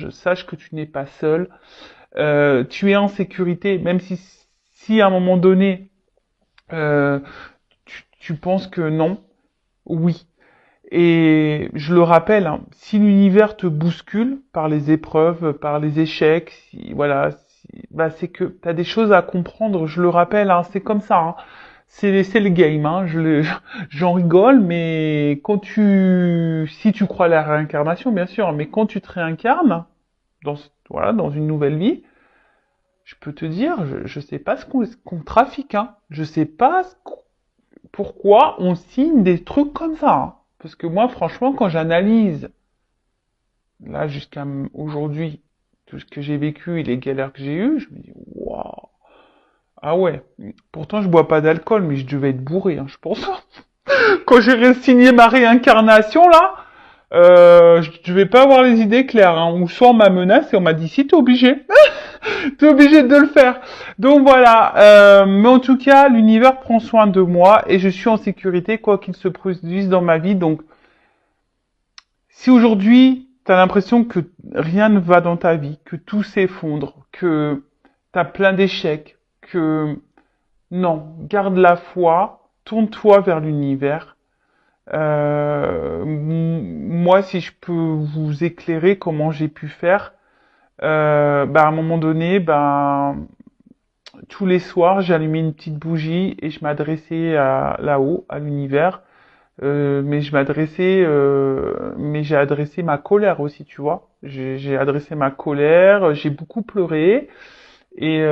sache que tu n'es pas seul. Tu es en sécurité, même si à un moment donné, euh, tu penses que non, oui. Et je le rappelle, hein, si l'univers te bouscule par les épreuves, par les échecs, voilà, bah c'est que tu as des choses à comprendre. Je le rappelle, hein, c'est comme ça. Hein. C'est le game. Hein, j'en rigole, mais si tu crois à la réincarnation, bien sûr, mais quand tu te réincarnes voilà, dans une nouvelle vie, je peux te dire, je sais pas qu'on trafique. Hein, je sais pas pourquoi on signe des trucs comme ça. Hein. Parce que moi, franchement, quand j'analyse, là, jusqu'à aujourd'hui, tout ce que j'ai vécu et les galères que j'ai eues, je me dis, waouh, ah ouais. Pourtant, je bois pas d'alcool, mais je devais être bourré, hein, je pense. Quand j'ai signé ma réincarnation, là, je devais pas avoir les idées claires, hein. Ou soit on m'a menacé et on m'a dit, si, t'es obligé. T'es obligé de le faire. Donc voilà. Mais en tout cas, l'univers prend soin de moi et je suis en sécurité quoi qu'il se produise dans ma vie. Donc, si aujourd'hui, t'as l'impression que rien ne va dans ta vie, que tout s'effondre, que t'as plein d'échecs, que non, garde la foi, tourne-toi vers l'univers. Moi, si je peux vous éclairer comment j'ai pu faire, à un moment donné, tous les soirs, j'allumais une petite bougie et je m'adressais à là-haut, à l'univers. Mais j'ai adressé ma colère aussi, tu vois. J'ai adressé ma colère, j'ai beaucoup pleuré et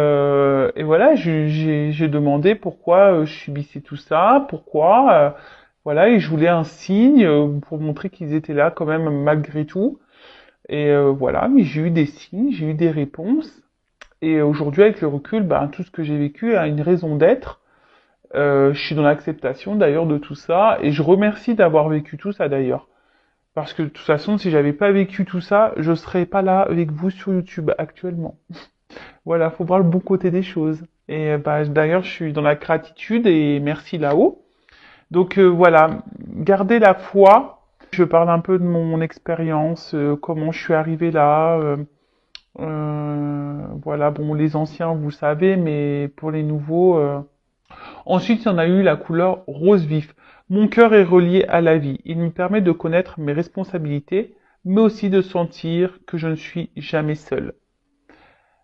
voilà, j'ai demandé pourquoi je subissais tout ça, pourquoi, voilà, et je voulais un signe pour montrer qu'ils étaient là quand même malgré tout. Voilà, mais j'ai eu des signes, j'ai eu des réponses. Et aujourd'hui, avec le recul, tout ce que j'ai vécu a une raison d'être. Je suis dans l'acceptation d'ailleurs de tout ça et je remercie d'avoir vécu tout ça d'ailleurs. Parce que de toute façon, si j'avais pas vécu tout ça, je serais pas là avec vous sur YouTube actuellement. Voilà, faut voir le bon côté des choses. Et d'ailleurs, je suis dans la gratitude et merci là-haut. Donc voilà, gardez la foi. Je parle un peu de mon expérience, comment je suis arrivé là. Voilà, bon, les anciens, vous savez, mais pour les nouveaux. Ensuite, il y en a eu la couleur rose vif. Mon cœur est relié à la vie. Il me permet de connaître mes responsabilités, mais aussi de sentir que je ne suis jamais seul.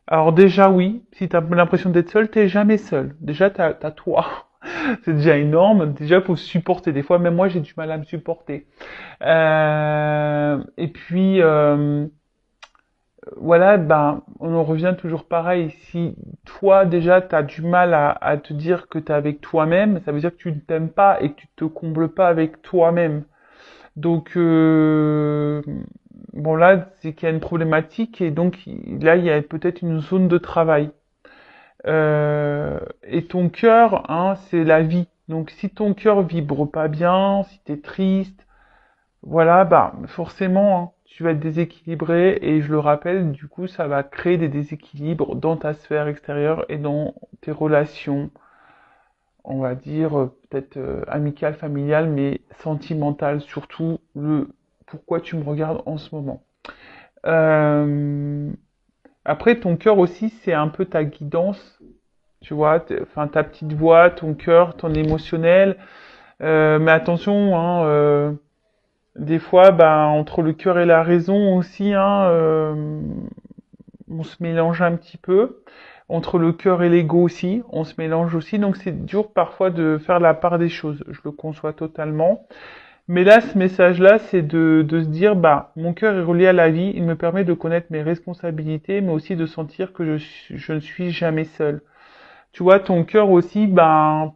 Alors déjà, oui, si tu as l'impression d'être seul, t'es jamais seul. Déjà, t'as toi. C'est déjà énorme. Déjà, faut se supporter. Des fois, même moi, j'ai du mal à me supporter. Et puis, voilà, on en revient toujours pareil. Si toi, déjà, tu as du mal à te dire que tu es avec toi-même, ça veut dire que tu ne t'aimes pas et que tu te combles pas avec toi-même. Donc, bon, là, c'est qu'il y a une problématique et donc, là, il y a peut-être une zone de travail. Et ton cœur, hein, c'est la vie. Donc, si ton cœur vibre pas bien, si tu es triste, voilà, forcément, hein, tu vas être déséquilibré et je le rappelle, du coup, ça va créer des déséquilibres dans ta sphère extérieure et dans tes relations, on va dire peut-être amicales, familiales, mais sentimentales, surtout le pourquoi tu me regardes en ce moment. Euh, Après, ton cœur aussi, c'est un peu ta guidance, tu vois, enfin ta petite voix, ton cœur, ton émotionnel. Mais attention, hein. Des fois, entre le cœur et la raison aussi, hein, on se mélange un petit peu. Entre le cœur et l'ego aussi, on se mélange aussi. Donc c'est dur parfois de faire la part des choses. Je le conçois totalement. Mais là, ce message-là, c'est de se dire, mon cœur est relié à la vie. Il me permet de connaître mes responsabilités, mais aussi de sentir que je ne suis jamais seul. Tu vois, ton cœur aussi,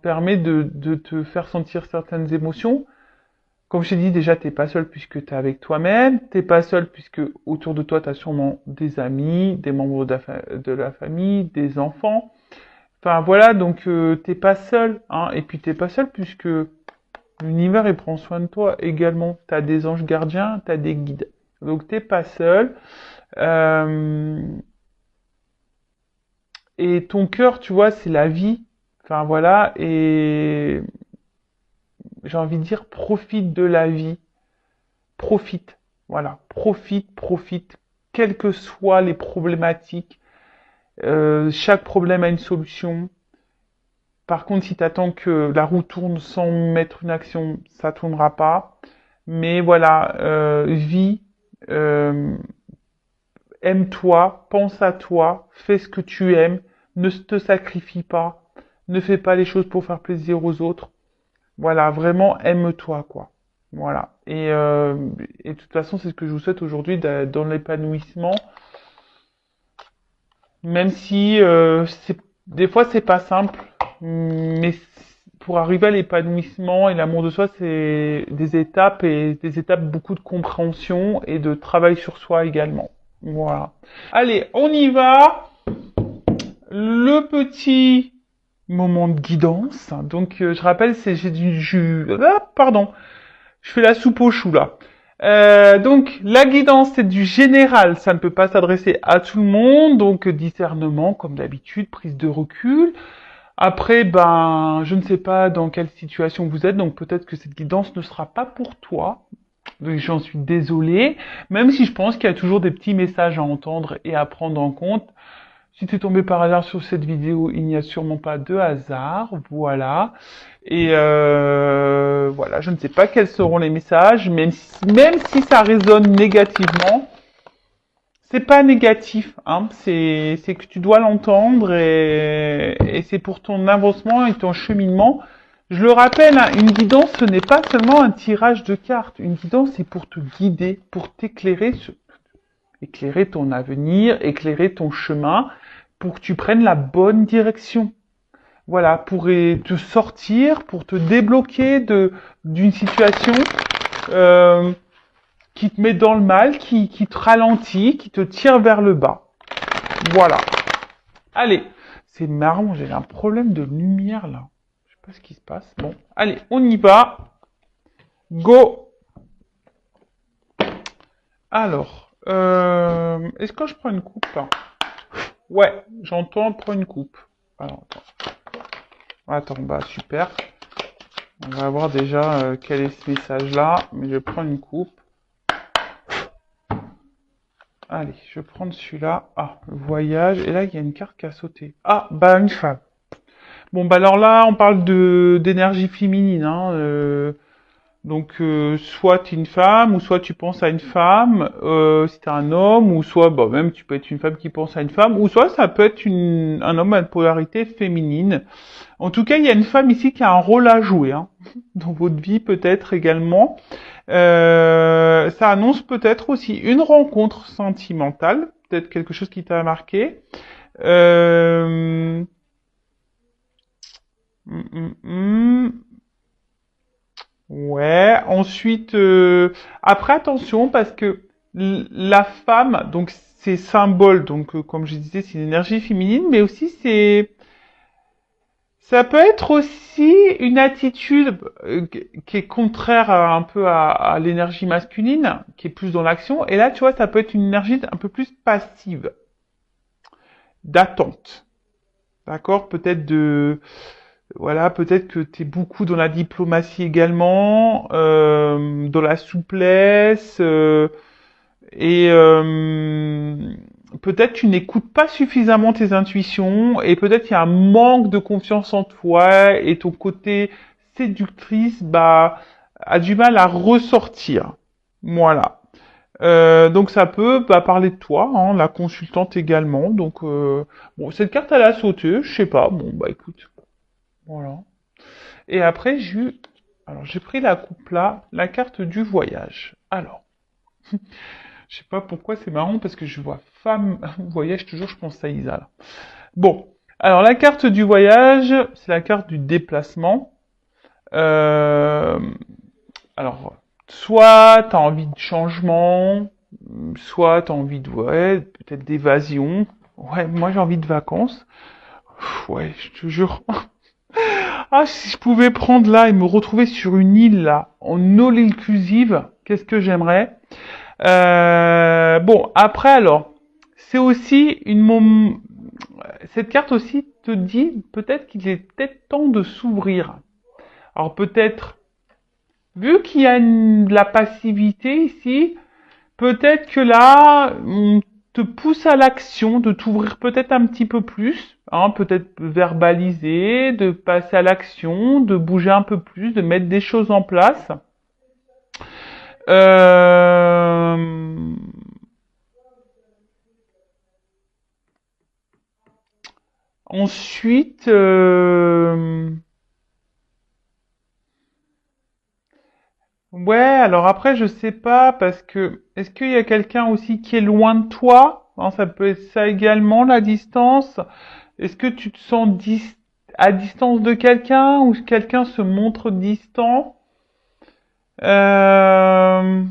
permet de te faire sentir certaines émotions. Comme je t'ai dit, déjà, t'es pas seul puisque t'es avec toi-même, t'es pas seul puisque autour de toi, t'as sûrement des amis, des membres de la famille, des enfants. Enfin voilà, donc t'es pas seul, hein. Et puis t'es pas seul puisque l'univers il prend soin de toi également. T'as des anges gardiens, t'as des guides. Donc t'es pas seul. Euh, et ton cœur, tu vois, c'est la vie. Enfin voilà, et j'ai envie de dire, profite de la vie. Profite. Voilà. Profite, profite. quelles que soient les problématiques. Chaque problème a une solution. Par contre, si tu attends que la roue tourne sans mettre une action, ça tournera pas. Mais voilà, vis, aime-toi, pense à toi, fais ce que tu aimes, ne te sacrifie pas, ne fais pas les choses pour faire plaisir aux autres. Voilà, vraiment aime-toi, quoi. Voilà. Et de toute façon, c'est ce que je vous souhaite aujourd'hui dans l'épanouissement. Même si des fois c'est pas simple, mais pour arriver à l'épanouissement et l'amour de soi, c'est des étapes et des étapes beaucoup de compréhension et de travail sur soi également. Voilà. Allez, on y va. Le petit moment de guidance. Donc, je rappelle, j'ai du jus. Ah, pardon. Je fais la soupe aux choux là. Donc, la guidance, c'est du général. Ça ne peut pas s'adresser à tout le monde. Donc, discernement, comme d'habitude, prise de recul. Après, ben, je ne sais pas dans quelle situation vous êtes. Donc, peut-être que cette guidance ne sera pas pour toi. J'en suis désolé. Même si je pense qu'il y a toujours des petits messages à entendre et à prendre en compte. Si tu es tombé par hasard sur cette vidéo, il n'y a sûrement pas de hasard, voilà. Et voilà, je ne sais pas quels seront les messages, même si ça résonne négativement, c'est pas négatif, hein. C'est que tu dois l'entendre et c'est pour ton avancement et ton cheminement. Je le rappelle, hein, une guidance, ce n'est pas seulement un tirage de cartes. Une guidance, c'est pour te guider, pour t'éclairer, éclairer ton avenir, éclairer ton chemin, pour que tu prennes la bonne direction. Voilà, pour te sortir, pour te débloquer d'une situation qui te met dans le mal, qui te ralentit, qui te tire vers le bas. Voilà. Allez, c'est marrant, j'ai un problème de lumière là. Je sais pas ce qui se passe. Bon, allez, on y va. Go. Alors, est-ce que je prends une coupe là? Ouais, j'entends, prends une coupe. Alors, attends, bah super. On va voir déjà quel est ce message-là, mais je prends une coupe. Allez, je vais prendre celui-là. Ah, voyage. Et là, il y a une carte qui a sauté. Ah, bah une femme. Bon, bah alors là, on parle d'énergie féminine, hein. Donc, soit tu es une femme, ou soit tu penses à une femme, si tu es un homme, ou soit, bon, même tu peux être une femme qui pense à une femme, ou soit ça peut être un homme à polarité féminine. En tout cas, il y a une femme ici qui a un rôle à jouer, hein, dans votre vie peut-être également. Ça annonce peut-être aussi une rencontre sentimentale, peut-être quelque chose qui t'a marqué. Ouais, ensuite, après attention parce que la femme, donc c'est symbole, donc comme je disais, c'est une énergie féminine, mais aussi ça peut être aussi une attitude qui est contraire un peu à l'énergie masculine, qui est plus dans l'action, et là tu vois, ça peut être une énergie un peu plus passive, d'attente, d'accord, voilà, peut-être que tu es beaucoup dans la diplomatie également, dans la souplesse, et peut-être tu n'écoutes pas suffisamment tes intuitions, et peut-être il y a un manque de confiance en toi, et ton côté séductrice, bah, a du mal à ressortir. Voilà. Donc ça peut parler de toi, hein, la consultante également. Donc bon, cette carte elle a sauté, je sais pas. Bon bah écoute. Voilà. Et après, j'ai pris la coupe là, la carte du voyage. Alors, je sais pas pourquoi, c'est marrant parce que je vois femme, voyage, toujours je pense à Isa là. Bon, alors la carte du voyage, c'est la carte du déplacement. Alors, soit t'as envie de changement, soit t'as envie de, ouais, peut-être d'évasion. Ouais, moi j'ai envie de vacances. Ouais, je te jure. Ah, si je pouvais prendre là et me retrouver sur une île là, en all inclusive, qu'est-ce que j'aimerais. Bon, après alors, c'est aussi cette carte aussi te dit peut-être qu'il est peut-être temps de s'ouvrir. Alors peut-être, vu qu'il y a de la passivité ici, peut-être que là, te pousse à l'action, de t'ouvrir peut-être un petit peu plus, hein, peut-être verbaliser, de passer à l'action, de bouger un peu plus, de mettre des choses en place. Euh, Ensuite, ouais, alors après, je sais pas, parce que est-ce qu'il y a quelqu'un aussi qui est loin de toi? Hein, ça peut être ça également, la distance. Est-ce que tu te sens à distance de quelqu'un ou quelqu'un se montre distant? Euh,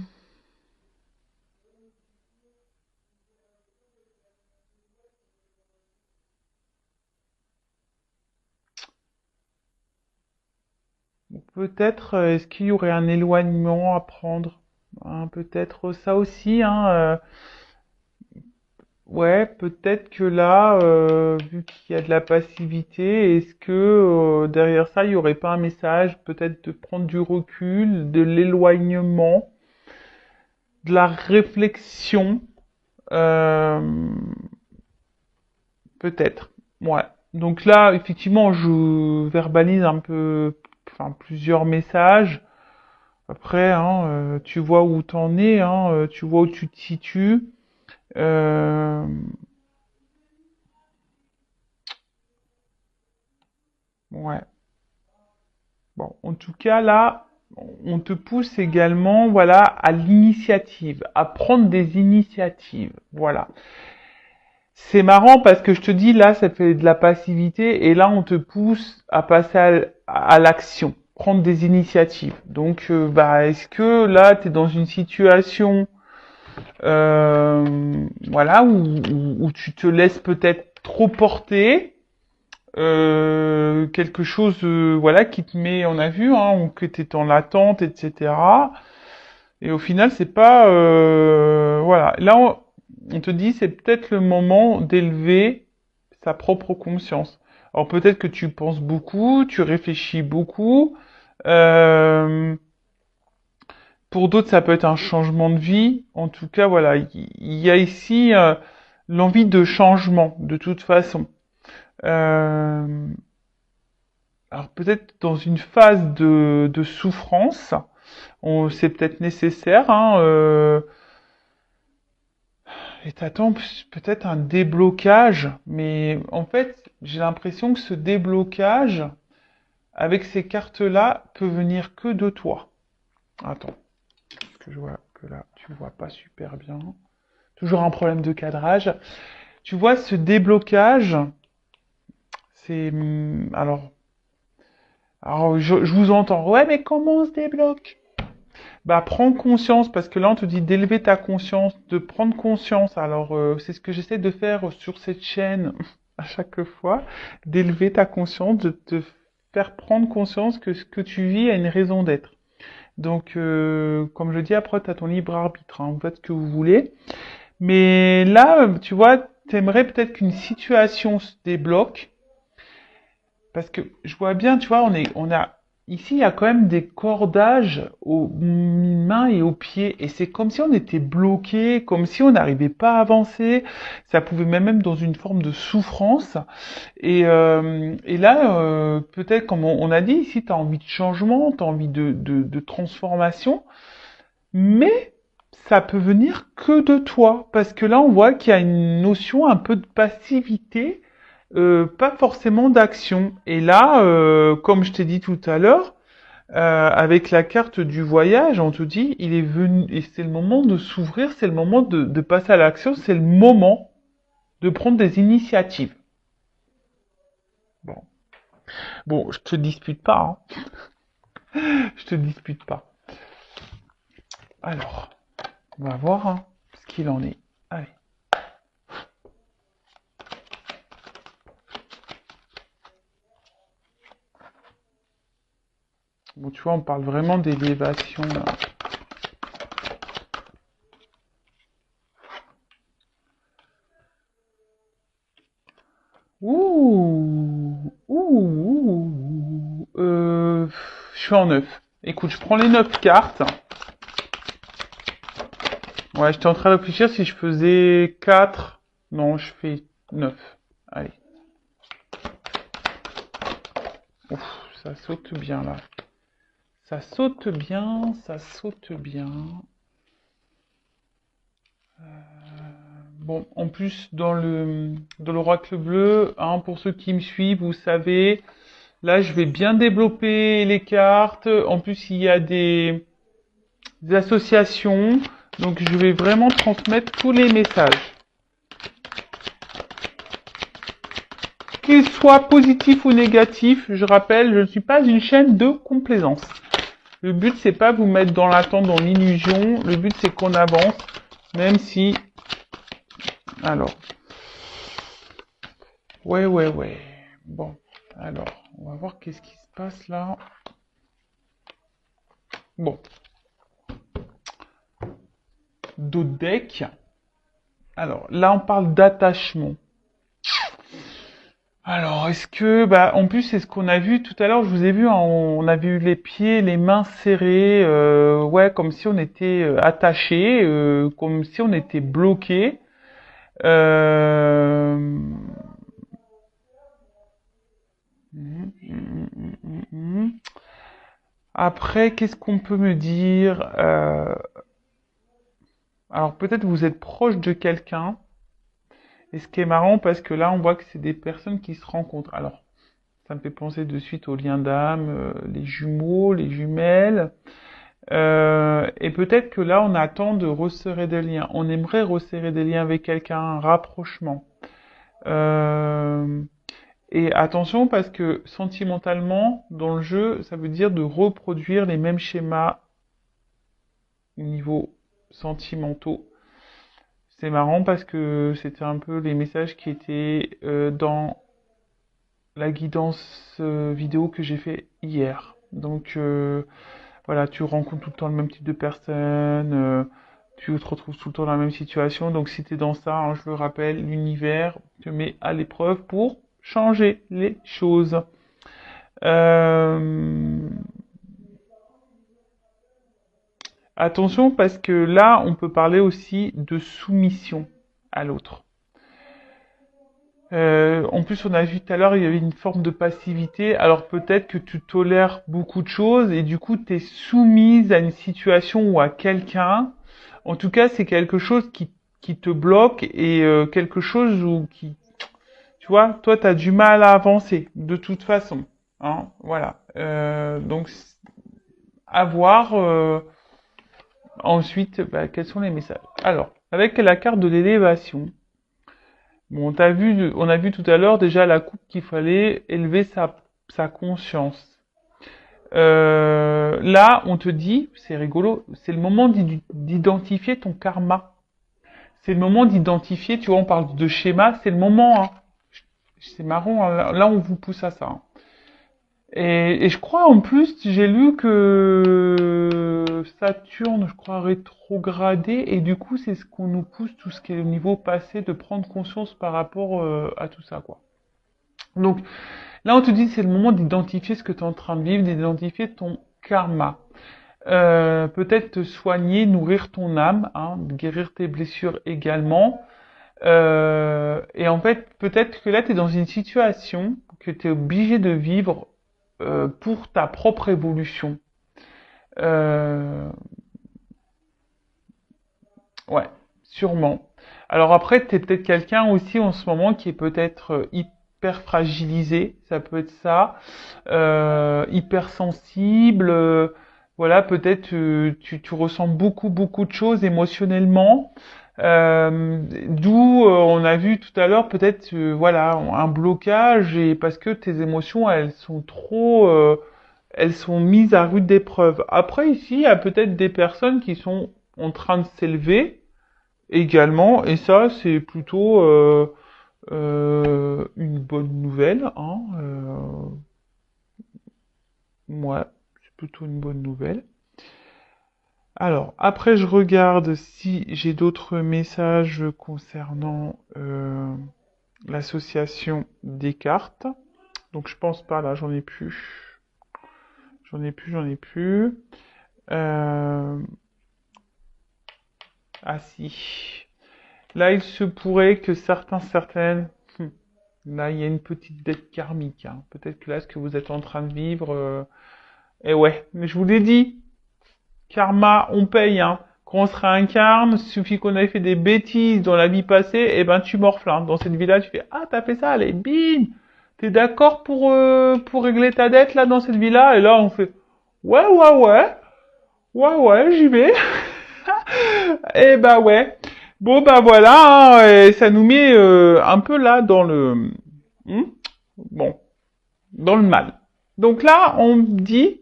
Peut-être, est-ce qu'il y aurait un éloignement à prendre? Hein, peut-être ça aussi, hein. Ouais, peut-être que là, vu qu'il y a de la passivité, est-ce que derrière ça, il n'y aurait pas un message, peut-être de prendre du recul, de l'éloignement, de la réflexion, euh, peut-être. Ouais. Donc là, effectivement, je verbalise un peu, enfin, plusieurs messages. Après, hein, tu vois où t'en es, hein, tu vois où tu te situes. Euh, ouais. Bon, en tout cas, là, on te pousse également, voilà, à l'initiative, à prendre des initiatives. Voilà. C'est marrant parce que je te dis, là, ça fait de la passivité et là, on te pousse à passer à l'action, prendre des initiatives. Donc, bah, est-ce que là, tu es dans une situation, voilà, où tu te laisses peut-être trop porter, quelque chose, voilà, qui te met, on a vu, hein, ou que tu es en attente, etc. Et au final, c'est pas, voilà. Là, on te dit, c'est peut-être le moment d'élever sa propre conscience. Alors peut-être que tu penses beaucoup, tu réfléchis beaucoup. Euh, pour d'autres, ça peut être un changement de vie. En tout cas, voilà, il y a ici l'envie de changement, de toute façon. Euh, alors peut-être dans une phase de souffrance, c'est peut-être nécessaire, hein, et t'attends peut-être un déblocage, mais en fait, j'ai l'impression que ce déblocage, avec ces cartes-là, peut venir que de toi. Attends, parce que je vois que là, tu vois pas super bien. Toujours un problème de cadrage. Tu vois, ce déblocage, c'est... alors je vous entends. Ouais, mais comment on se débloque? Bah, prends conscience, parce que là, on te dit d'élever ta conscience, de prendre conscience. Alors, c'est ce que j'essaie de faire sur cette chaîne à chaque fois, d'élever ta conscience, de te faire prendre conscience que ce que tu vis a une raison d'être. Donc, comme je dis, après, tu as ton libre arbitre, hein, vous faites ce que vous voulez. Mais là, tu vois, t'aimerais peut-être qu'une situation se débloque, parce que je vois bien, tu vois, on a, ici, il y a quand même des cordages aux mains et aux pieds, et c'est comme si on était bloqué, comme si on n'arrivait pas à avancer, ça pouvait même dans une forme de souffrance, et là, peut-être, comme on a dit, ici, tu as envie de changement, tu as envie de transformation, mais ça peut venir que de toi, parce que là, on voit qu'il y a une notion un peu de passivité, pas forcément d'action. Et là, comme je t'ai dit tout à l'heure, avec la carte du voyage, on te dit, il est venu, et c'est le moment de s'ouvrir, c'est le moment de passer à l'action, c'est le moment de prendre des initiatives. Bon, bon, je te dispute pas, hein. Je te dispute pas. Alors, on va voir hein, ce qu'il en est. Allez. Bon, tu vois, on parle vraiment d'élévation. Là. Ouh, ouh, je suis en neuf. Écoute, je prends les 9 cartes. Ouais, j'étais en train de réfléchir si je faisais 4. Non, je fais 9. Allez. Ouf, ça saute bien là. Ça saute bien, ça saute bien. Bon, en plus, dans l'oracle bleu, hein, pour ceux qui me suivent, vous savez, là, je vais bien développer les cartes. En plus, il y a des associations. Donc, je vais vraiment transmettre tous les messages. Qu'ils soient positifs ou négatifs, je rappelle, je ne suis pas une chaîne de complaisance. Le but, c'est pas vous mettre dans l'attente, dans l'illusion. Le but, c'est qu'on avance, même si... Alors... Ouais. Bon, alors, on va voir qu'est-ce qui se passe là. Bon. D'autres decks. Alors, là, on parle d'attachement. Alors, est-ce que, bah, en plus, c'est ce qu'on a vu tout à l'heure. Je vous ai vu, hein, on avait eu les pieds, les mains serrées, ouais, comme si on était attaché, comme si on était bloqué. Euh... Après, qu'est-ce qu'on peut me dire? Alors, peut-être vous êtes proche de quelqu'un. Et ce qui est marrant, parce que là, on voit que c'est des personnes qui se rencontrent. Alors, ça me fait penser de suite aux liens d'âme, les jumeaux, les jumelles. Et peut-être que là, on attend de resserrer des liens. On aimerait resserrer des liens avec quelqu'un, un rapprochement. Euh, et attention, parce que sentimentalement, dans le jeu, ça veut dire de reproduire les mêmes schémas au niveau sentimentaux. C'est marrant parce que c'était un peu les messages qui étaient dans la guidance vidéo que j'ai fait hier. Donc voilà, tu rencontres tout le temps le même type de personne, tu te retrouves tout le temps dans la même situation. Donc si tu es dans ça, hein, je le rappelle, l'univers te met à l'épreuve pour changer les choses. Euh, Attention parce que là, on peut parler aussi de soumission à l'autre. En plus, on a vu tout à l'heure, il y avait une forme de passivité. Alors peut-être que tu tolères beaucoup de choses et du coup, tu es soumise à une situation ou à quelqu'un. En tout cas, c'est quelque chose qui te bloque et quelque chose où qui, tu vois, toi, tu as du mal à avancer de toute façon. Hein, voilà. Donc, à voir ensuite bah, quels sont les messages. Alors, avec la carte de l'élévation. Bon, on a vu tout à l'heure déjà la coupe qu'il fallait élever sa conscience. Là, on te dit, c'est rigolo, c'est le moment d'identifier ton karma. C'est le moment d'identifier, tu vois, on parle de schéma, c'est le moment, hein. C'est marrant, hein, là, on vous pousse à ça. Hein. Et je crois en plus, j'ai lu que Saturne, je crois, rétrogradé, et du coup, c'est ce qu'on nous pousse, tout ce qui est au niveau passé, de prendre conscience par rapport à tout ça, quoi. Donc, là, on te dit c'est le moment d'identifier ce que tu es en train de vivre, d'identifier ton karma. Peut-être te soigner, nourrir ton âme, hein, guérir tes blessures également. Et en fait, peut-être que là, tu es dans une situation que tu es obligé de vivre pour ta propre évolution. Euh, ouais, sûrement. Alors après, tu es peut-être quelqu'un aussi en ce moment qui est peut-être hyper fragilisé, ça peut être ça, hypersensible, voilà, peut-être tu ressens beaucoup de choses émotionnellement, d'où on a vu tout à l'heure peut-être voilà un blocage et parce que tes émotions elles sont trop elles sont mises à rude épreuve. Après ici, il y a peut-être des personnes qui sont en train de s'élever également et ça c'est plutôt une bonne nouvelle, hein. Ouais, c'est plutôt une bonne nouvelle. Alors, après, je regarde si j'ai d'autres messages concernant l'association des cartes. Donc, je pense pas, là, j'en ai plus. J'en ai plus. Euh, Ah si. Là, il se pourrait que certaines... Là, il y a une petite dette karmique, hein. Peut-être que là, ce que vous êtes en train de vivre... Et ouais, mais je vous l'ai dit, karma, on paye, hein. Quand on se réincarne, suffit qu'on ait fait des bêtises dans la vie passée, et ben tu morfles, hein. Dans cette vie-là, tu fais, ah, t'as fait ça, allez, bim! T'es d'accord pour régler ta dette, là, dans cette vie-là? Et là, on fait, ouais, ouais, ouais, ouais, ouais, j'y vais. Et bah ouais. Bon, bah voilà, hein, et ça nous met un peu là dans le... Hmm. Bon, dans le mal. Donc là, on dit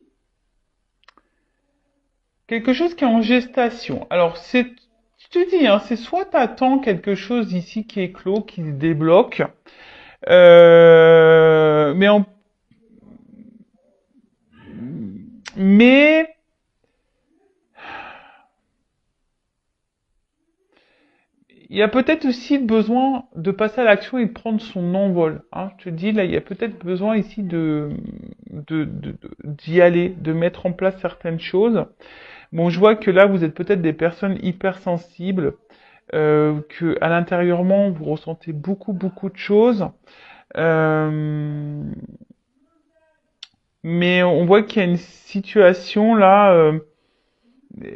quelque chose qui est en gestation. Alors, je te dis, hein, c'est soit t'attends quelque chose ici qui est clos, qui se débloque, mais mais il y a peut-être aussi besoin de passer à l'action et de prendre son envol. Hein. Je te dis, là, il y a peut-être besoin ici d'y aller, de mettre en place certaines choses. Bon, je vois que là, vous êtes peut-être des personnes hypersensibles, que à l'intérieurement, vous ressentez beaucoup, beaucoup de choses. Euh, mais on voit qu'il y a une situation là,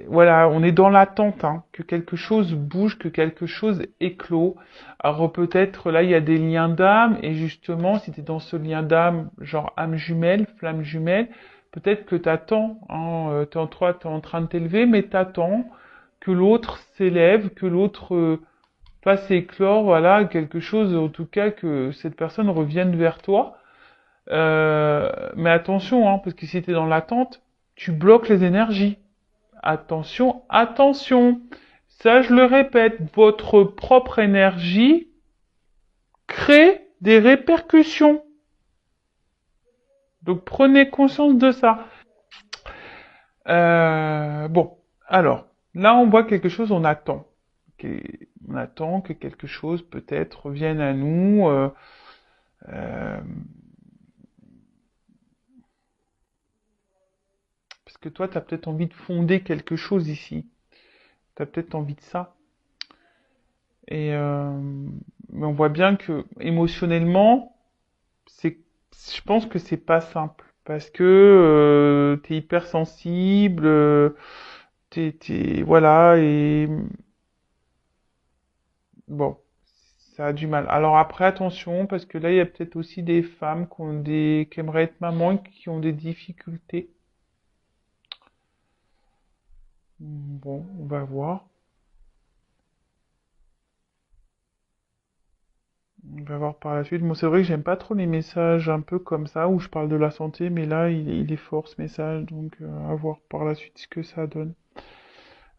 voilà, on est dans l'attente, hein, que quelque chose bouge, que quelque chose éclot. Alors peut-être là, il y a des liens d'âme, et justement, si tu es dans ce lien d'âme, genre âme jumelle, flamme jumelle, peut-être que t'attends, hein, t'es en train de t'élever, mais t'attends que l'autre s'élève, que l'autre fasse éclore, voilà, quelque chose, en tout cas, que cette personne revienne vers toi. Mais attention, hein, parce que si tu es dans l'attente, tu bloques les énergies. Attention, attention. Ça, je le répète, votre propre énergie crée des répercussions. Donc prenez conscience de ça. Bon, alors, là on voit quelque chose, on attend. On attend que quelque chose peut-être vienne à nous. Euh, parce que toi, tu as peut-être envie de fonder quelque chose ici. Tu as peut-être envie de ça. Et mais on voit bien que émotionnellement, c'est, je pense que c'est pas simple parce que t'es hypersensible, voilà et bon, ça a du mal. Alors après attention parce que là il y a peut-être aussi des femmes qui aimeraient être maman et qui ont des difficultés. Bon, on va voir. On va voir par la suite. Moi, c'est vrai que j'aime pas trop les messages un peu comme ça où je parle de la santé, mais là, il est fort ce message, donc à voir par la suite ce que ça donne.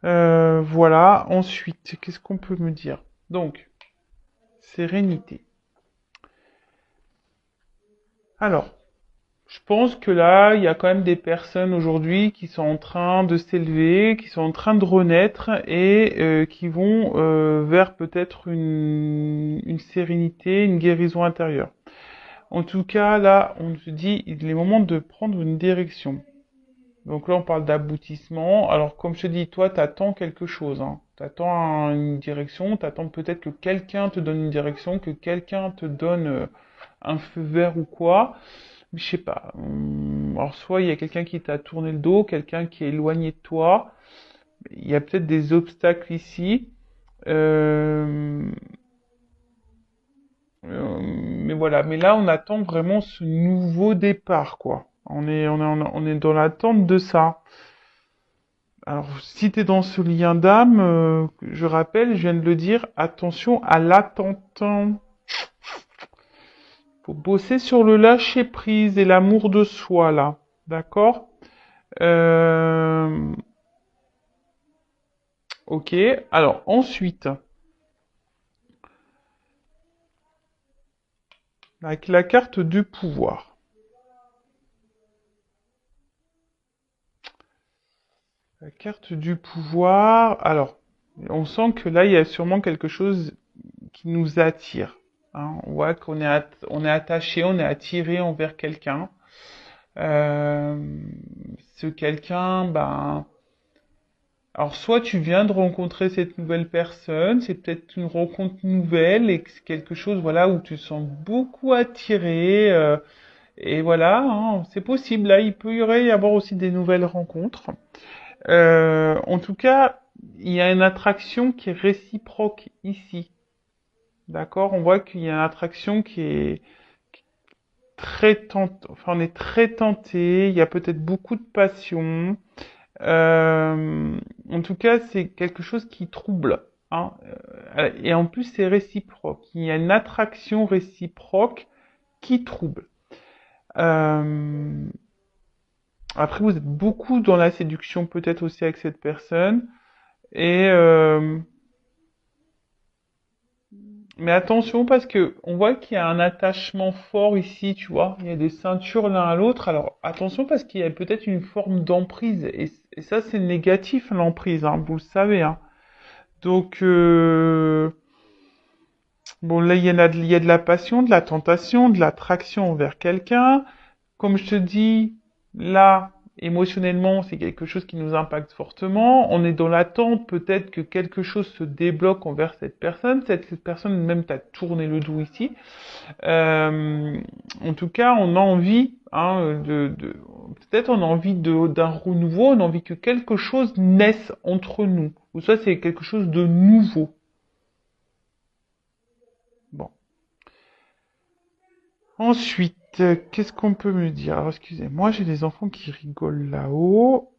Voilà. Ensuite, qu'est-ce qu'on peut me dire? Donc, sérénité. Alors, je pense que là, il y a quand même des personnes aujourd'hui qui sont en train de s'élever, qui sont en train de renaître et qui vont vers peut-être une sérénité, une guérison intérieure. En tout cas, là, on se dit, il est moment de prendre une direction. Donc là, on parle d'aboutissement. Alors, comme je te dis, toi, t'attends quelque chose, hein. T'attends une direction, t'attends peut-être que quelqu'un te donne une direction, que quelqu'un te donne un feu vert ou quoi. Mais je sais pas. Alors, soit il y a quelqu'un qui t'a tourné le dos, quelqu'un qui est éloigné de toi. Il y a peut-être des obstacles ici. Euh, mais voilà, mais là on attend vraiment ce nouveau départ, quoi. On est dans l'attente de ça. Alors, si t'es dans ce lien d'âme, je rappelle, je viens de le dire, attention à l'attente. Faut bosser sur le lâcher prise et l'amour de soi, là. D'accord? Euh, ok. Alors, ensuite, avec la carte du pouvoir. La carte du pouvoir. Alors, on sent que là, il y a sûrement quelque chose qui nous attire. Hein. On voit on est attaché, on est attiré envers quelqu'un. Ce quelqu'un, ben, Alors, soit tu viens de rencontrer cette nouvelle personne, c'est peut-être une rencontre nouvelle et que c'est quelque chose, voilà, où tu te sens beaucoup attiré, et voilà, hein, c'est possible. Là, il peut y aurait y avoir aussi des nouvelles rencontres. En tout cas, il y a une attraction qui est réciproque ici. D'accord? On voit qu'il y a une attraction qui est enfin, on est très tenté. Il y a peut-être beaucoup de passion. Euh, En tout cas, c'est quelque chose qui trouble, hein. Et en plus, c'est réciproque. Il y a une attraction réciproque qui trouble. Euh, Après, vous êtes beaucoup dans la séduction, peut-être aussi avec cette personne. Et mais attention parce que on voit qu'il y a un attachement fort ici, tu vois. Il y a des ceintures l'un à l'autre. Alors attention parce qu'il y a peut-être une forme d'emprise. Et ça, c'est négatif, l'emprise, hein, vous le savez, hein. Donc, bon, là, il y a de la passion, de la tentation, de l'attraction envers quelqu'un. Comme je te dis, là, émotionnellement, c'est quelque chose qui nous impacte fortement. On est dans l'attente, peut-être que quelque chose se débloque envers cette personne. Cette personne même t'a tourné le dos ici. Euh, En tout cas, on a envie, hein, peut-être on a envie d'un renouveau, on a envie que quelque chose naisse entre nous. Ou soit c'est quelque chose de nouveau. Bon. Ensuite, qu'est-ce qu'on peut me dire? Alors, excusez-moi, j'ai des enfants qui rigolent là-haut.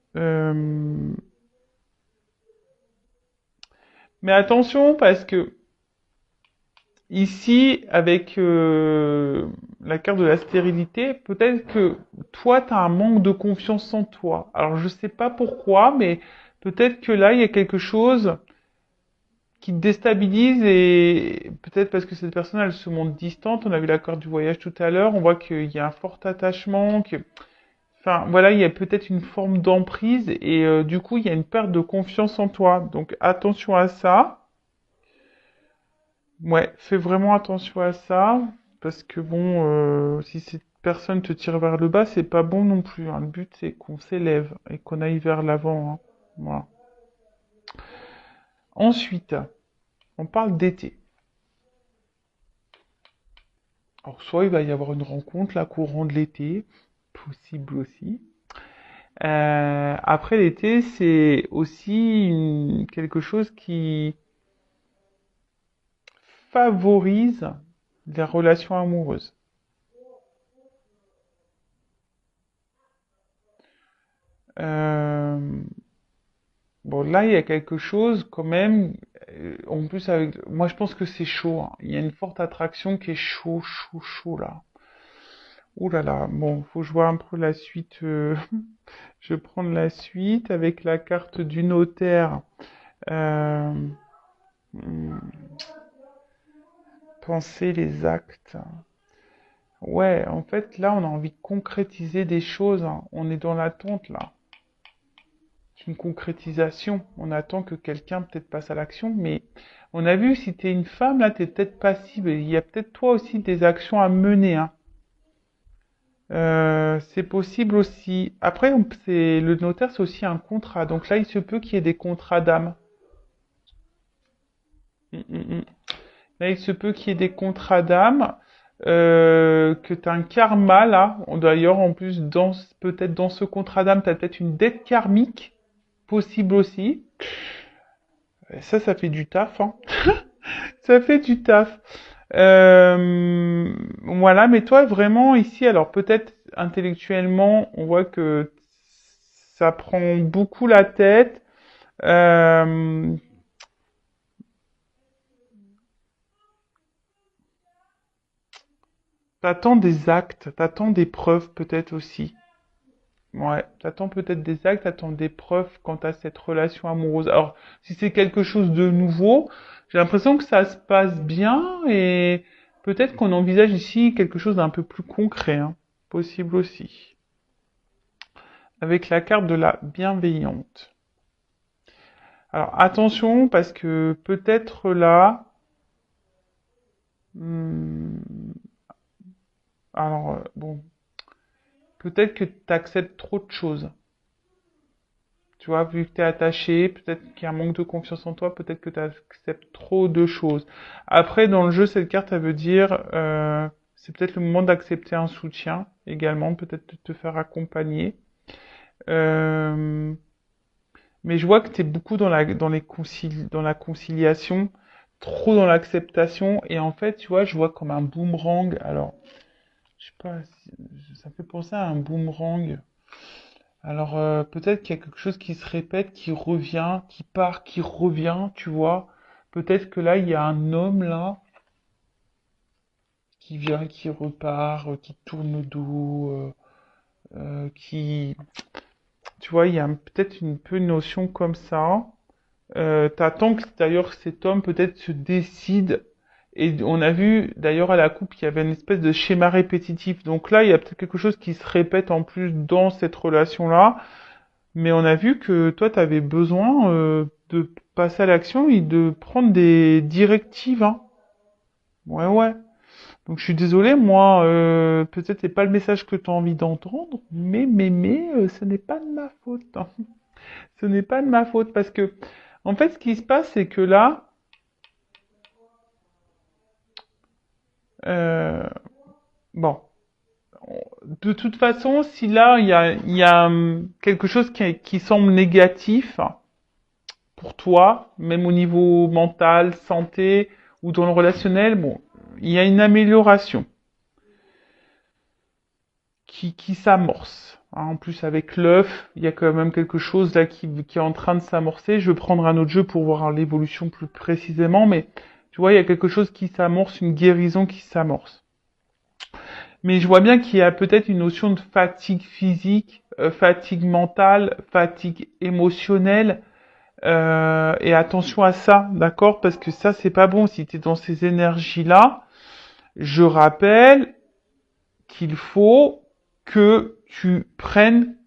Mais attention, parce que ici, avec la carte de la stérilité, peut-être que toi, tu as un manque de confiance en toi. Alors, je sais pas pourquoi, mais peut-être que là, il y a quelque chose qui te déstabilise et peut-être parce que cette personne, elle se montre distante. On a vu la carte du voyage tout à l'heure. On voit qu'il y a un fort attachement, que enfin, voilà, il y a peut-être une forme d'emprise et du coup, il y a une perte de confiance en toi. Donc, attention à ça. Ouais, fais vraiment attention à ça parce que bon, si cette personne te tire vers le bas, c'est pas bon non plus, hein. Le but, c'est qu'on s'élève et qu'on aille vers l'avant, hein. Voilà. Ensuite, on parle d'été. Alors, soit il va y avoir une rencontre là courant de l'été, possible aussi. Après l'été, c'est aussi quelque chose qui favorise les relations amoureuses. Euh, bon, là, il y a quelque chose quand même. En plus, avec, moi, je pense que c'est chaud, hein. Il y a une forte attraction qui est chaud, chaud, chaud là. Ouh là là. Bon, faut que je vois un peu la suite. Je vais prendre la suite avec la carte du notaire. Euh, hmm, Penser les actes. Ouais, en fait, là, on a envie de concrétiser des choses, hein. On est dans l'attente là. C'est une concrétisation. On attend que quelqu'un peut-être passe à l'action, mais on a vu si t'es une femme là, t'es peut-être passive. Il y a peut-être toi aussi des actions à mener, hein. C'est possible aussi. Après, c'est le notaire, c'est aussi un contrat. Donc là, il se peut qu'il y ait des contrats d'âme. Mm, mm, mm. Là, il se peut qu'il y ait des contrats d'âme, que tu as un karma là. D'ailleurs, en plus, peut-être dans ce contrat d'âme, tu as peut-être une dette karmique, possible aussi. Et ça fait du taf, hein. Ça fait du taf. Voilà, mais toi, vraiment, ici, alors peut-être intellectuellement, on voit que ça prend beaucoup la tête. Euh, T'attends des actes, t'attends des preuves peut-être aussi. Ouais, t'attends peut-être des actes, t'attends des preuves quant à cette relation amoureuse. Alors, si c'est quelque chose de nouveau, j'ai l'impression que ça se passe bien et peut-être qu'on envisage ici quelque chose d'un peu plus concret, hein. Possible aussi. Avec la carte de la bienveillante. Alors, attention parce que peut-être là, hmm, alors bon, peut-être que t'acceptes trop de choses. Tu vois, vu que tu es attaché, peut-être qu'il y a un manque de confiance en toi, peut-être que tu acceptes trop de choses. Après, dans le jeu, cette carte, elle veut dire, c'est peut-être le moment d'accepter un soutien également, peut-être de te faire accompagner. Euh, mais je vois que tu es beaucoup dans la conciliation, trop dans l'acceptation, et en fait, tu vois, je vois comme un boomerang. Alors, je sais pas, ça me fait penser à un boomerang. Alors, peut-être qu'il y a quelque chose qui se répète, qui revient, qui part, qui revient, tu vois. Peut-être que là, il y a un homme, là, qui vient, qui repart, qui tourne le dos, qui... Tu vois, il y a peut-être une peu une notion comme ça. T'attends que d'ailleurs cet homme peut-être se décide. Et on a vu d'ailleurs à la coupe qu'il y avait une espèce de schéma répétitif. Donc là, il y a peut-être quelque chose qui se répète en plus dans cette relation-là. Mais on a vu que toi, tu avais besoin de passer à l'action et de prendre des directives, hein. Ouais, ouais. Donc je suis désolé, moi, peut-être c'est pas le message que tu as envie d'entendre, mais, ce n'est pas de ma faute, hein. Ce n'est pas de ma faute parce que, en fait, ce qui se passe, c'est que là, euh, bon, de toute façon, si là, il y a quelque chose qui semble négatif, pour toi, même au niveau mental, santé ou dans le relationnel, bon, il y a une amélioration qui s'amorce, hein. En plus, avec l'œuf, il y a quand même quelque chose là qui est en train de s'amorcer. Je vais prendre un autre jeu pour voir l'évolution plus précisément, mais tu vois, il y a quelque chose qui s'amorce, une guérison qui s'amorce. Mais je vois bien qu'il y a peut-être une notion de fatigue physique, fatigue mentale, fatigue émotionnelle. Et attention à ça, d'accord? Parce que ça, c'est pas bon si tu es dans ces énergies-là. Je rappelle qu'il faut que tu prennes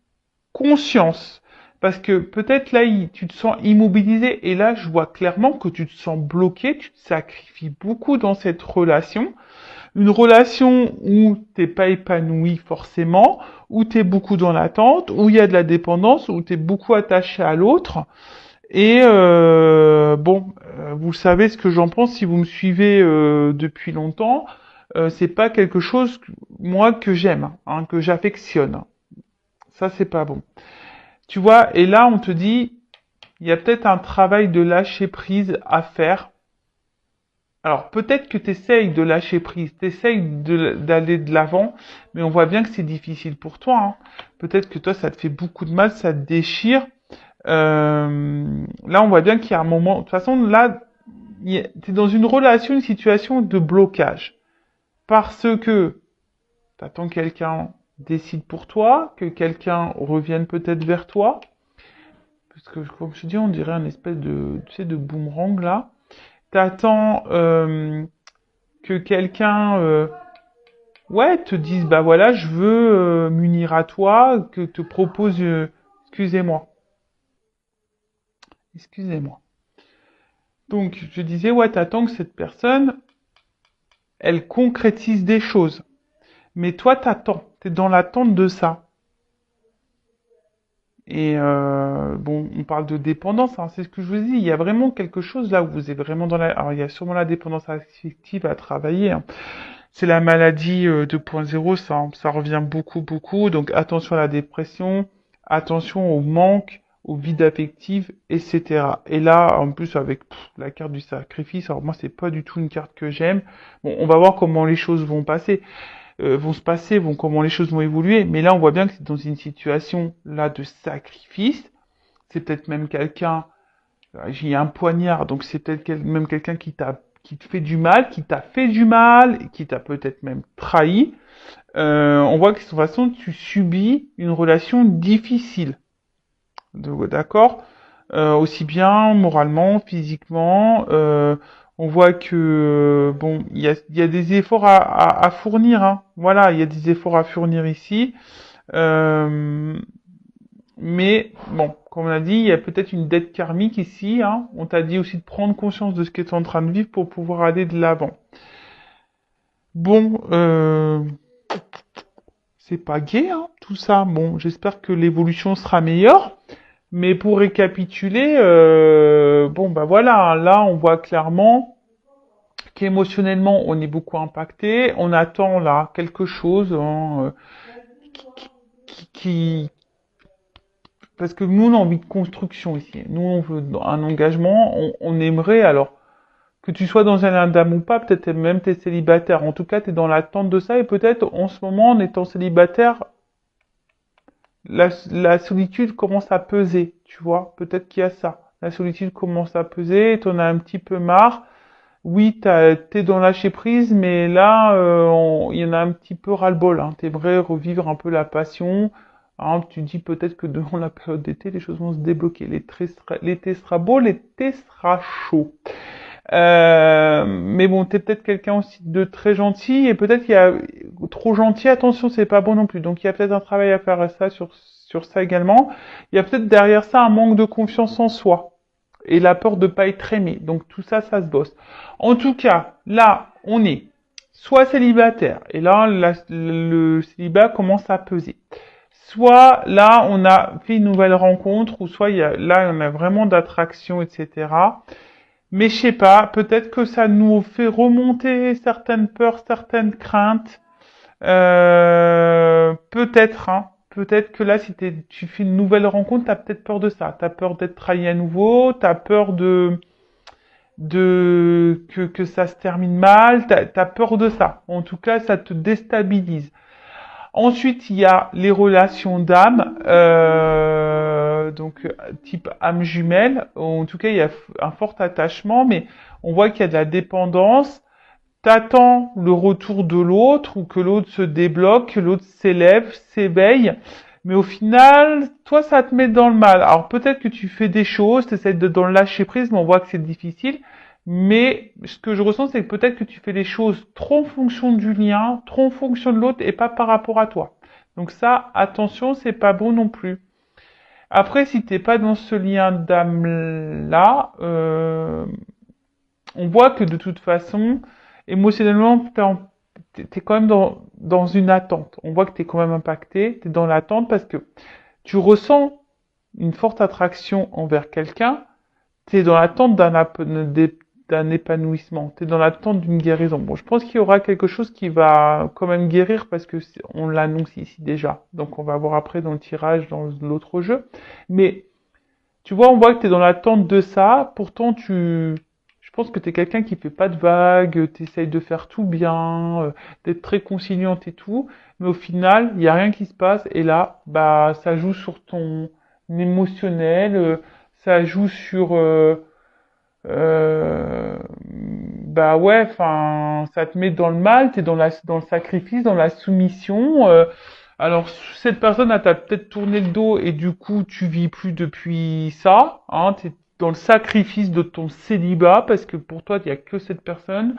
conscience. Parce que peut-être là, tu te sens immobilisé. Et là, je vois clairement que tu te sens bloqué. Tu te sacrifies beaucoup dans cette relation. Une relation où t'es pas épanoui forcément, où t'es beaucoup dans l'attente, où il y a de la dépendance, où t'es beaucoup attaché à l'autre. Et bon, vous savez ce que j'en pense si vous me suivez depuis longtemps. C'est pas quelque chose moi que j'aime, hein, que j'affectionne. Ça c'est pas bon. Tu vois, et là on te dit, il y a peut-être un travail de lâcher prise à faire. Alors peut-être que tu essayes de lâcher prise, tu essayes d'aller de l'avant, mais on voit bien que c'est difficile pour toi, hein. Peut-être que toi ça te fait beaucoup de mal, ça te déchire. Là, on voit bien qu'il y a un moment. De toute façon, là, tu es dans une relation, une situation de blocage. Parce que tu attends que quelqu'un décide pour toi, que quelqu'un revienne peut-être vers toi. Parce que, comme je te dis, on dirait un espèce de, tu sais, de boomerang là. T'attends que quelqu'un, ouais, te dise, bah voilà, je veux m'unir à toi, que te propose, excusez-moi, excusez-moi. Donc, je disais, ouais, t'attends que cette personne, elle concrétise des choses. Mais toi, t'attends. T'es dans l'attente de ça. Et bon, on parle de dépendance, hein, c'est ce que je vous dis. Il y a vraiment quelque chose là où vous êtes vraiment dans la... Alors, il y a sûrement la dépendance affective à travailler, hein. C'est la maladie 2.0, ça, hein, ça revient beaucoup, beaucoup. Donc, attention à la dépression, attention au manque, au vide affectif, etc. Et là, en plus, avec la carte du sacrifice, alors moi, c'est pas du tout une carte que j'aime. Bon, on va voir comment les choses vont se passer, comment les choses vont évoluer. Mais là, on voit bien que c'est dans une situation là de sacrifice. C'est peut-être même quelqu'un, j'ai un poignard, donc c'est peut-être même quelqu'un qui te fait du mal, qui t'a fait du mal, qui t'a peut-être même trahi. On voit que de toute façon, tu subis une relation difficile. D'accord? Aussi bien moralement, physiquement. On voit que bon, il y a des efforts à fournir, hein. Voilà, il y a des efforts à fournir ici. Euh, mais bon, comme on a dit, il y a peut-être une dette karmique ici, hein. On t'a dit aussi de prendre conscience de ce que tu es en train de vivre pour pouvoir aller de l'avant. Bon, c'est pas gai, hein, tout ça. Bon, j'espère que l'évolution sera meilleure. Mais pour récapituler, bon bah voilà, là on voit clairement qu'émotionnellement on est beaucoup impacté, on attend là quelque chose qui, parce que nous on a envie de construction ici, nous on veut un engagement, on aimerait alors que tu sois dans un dame ou pas, peut-être même t'es célibataire, en tout cas t'es dans l'attente de ça et peut-être en ce moment en étant célibataire la solitude commence à peser, tu vois, peut-être qu'il y a ça. La solitude commence à peser, t'en as un petit peu marre. Oui, t'es dans lâcher prise, mais là, il y en a un petit peu ras-le-bol. Hein. T'aimerais revivre un peu la passion. Hein, tu dis peut-être que durant la période d'été, les choses vont se débloquer. L'été sera beau, l'été sera chaud. Mais bon, t'es peut-être quelqu'un aussi de très gentil et peut-être qu'il y a trop gentil. Attention, c'est pas bon non plus. Donc il y a peut-être un travail à faire à ça sur ça également. Il y a peut-être derrière ça un manque de confiance en soi et la peur de pas être aimé. Donc tout ça, ça se bosse. En tout cas, là, on est soit célibataire et là, le célibat commence à peser. Soit là, on a fait une nouvelle rencontre, ou soit là, on a vraiment d'attraction, etc. Mais je sais pas, peut-être que ça nous fait remonter certaines peurs, certaines craintes. Peut-être, hein. Peut-être que là, si tu fais une nouvelle rencontre, t'as peut-être peur de ça. T'as peur d'être trahi à nouveau, t'as peur que ça se termine mal, t'as peur de ça. En tout cas, ça te déstabilise. Ensuite, il y a les relations d'âme, donc type âme jumelle. En tout cas, il y a un fort attachement, mais on voit qu'il y a de la dépendance. T'attends le retour de l'autre ou que l'autre se débloque, que l'autre s'élève, s'éveille. Mais au final, toi, ça te met dans le mal. Alors peut-être que tu fais des choses, tu essaies de dans le lâcher prise, mais on voit que c'est difficile. Mais ce que je ressens, c'est que peut-être que tu fais les choses trop en fonction du lien, trop en fonction de l'autre et pas par rapport à toi. Donc ça, attention, c'est pas bon non plus. Après, si t'es pas dans ce lien d'âme-là, on voit que de toute façon, émotionnellement, t'es quand même dans une attente. On voit que t'es quand même impacté, t'es dans l'attente parce que tu ressens une forte attraction envers quelqu'un, t'es dans l'attente d'un épanouissement, t'es dans l'attente d'une guérison. Bon, je pense qu'il y aura quelque chose qui va quand même guérir parce que on l'annonce ici déjà. Donc on va voir après dans le tirage, dans l'autre jeu. Mais tu vois, on voit que t'es dans l'attente de ça, pourtant je pense que t'es quelqu'un qui fait pas de vagues, t'essayes de faire tout bien, d'être très conciliante et tout, mais au final, il y a rien qui se passe, et là, bah, ça joue sur ton émotionnel, ça joue sur, bah ouais, enfin, ça te met dans le mal, t'es dans le sacrifice, dans la soumission, alors, cette personne a t'a peut-être tourné le dos et du coup, tu vis plus depuis ça, hein, t'es dans le sacrifice de ton célibat parce que pour toi, il n'y a que cette personne.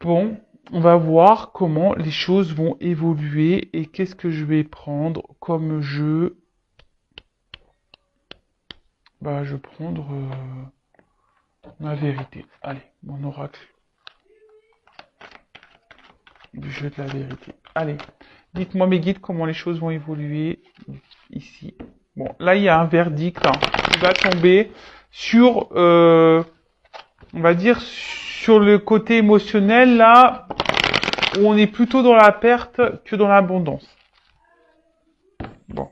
Bon, on va voir comment les choses vont évoluer et qu'est-ce que je vais prendre comme jeu. Bah, je vais prendre ma vérité. Allez, mon oracle du jeu de la vérité. Allez, dites-moi mes guides comment les choses vont évoluer ici. Bon, là il y a un verdict hein, qui va tomber sur, on va dire, sur le côté émotionnel là, où on est plutôt dans la perte que dans l'abondance. Bon,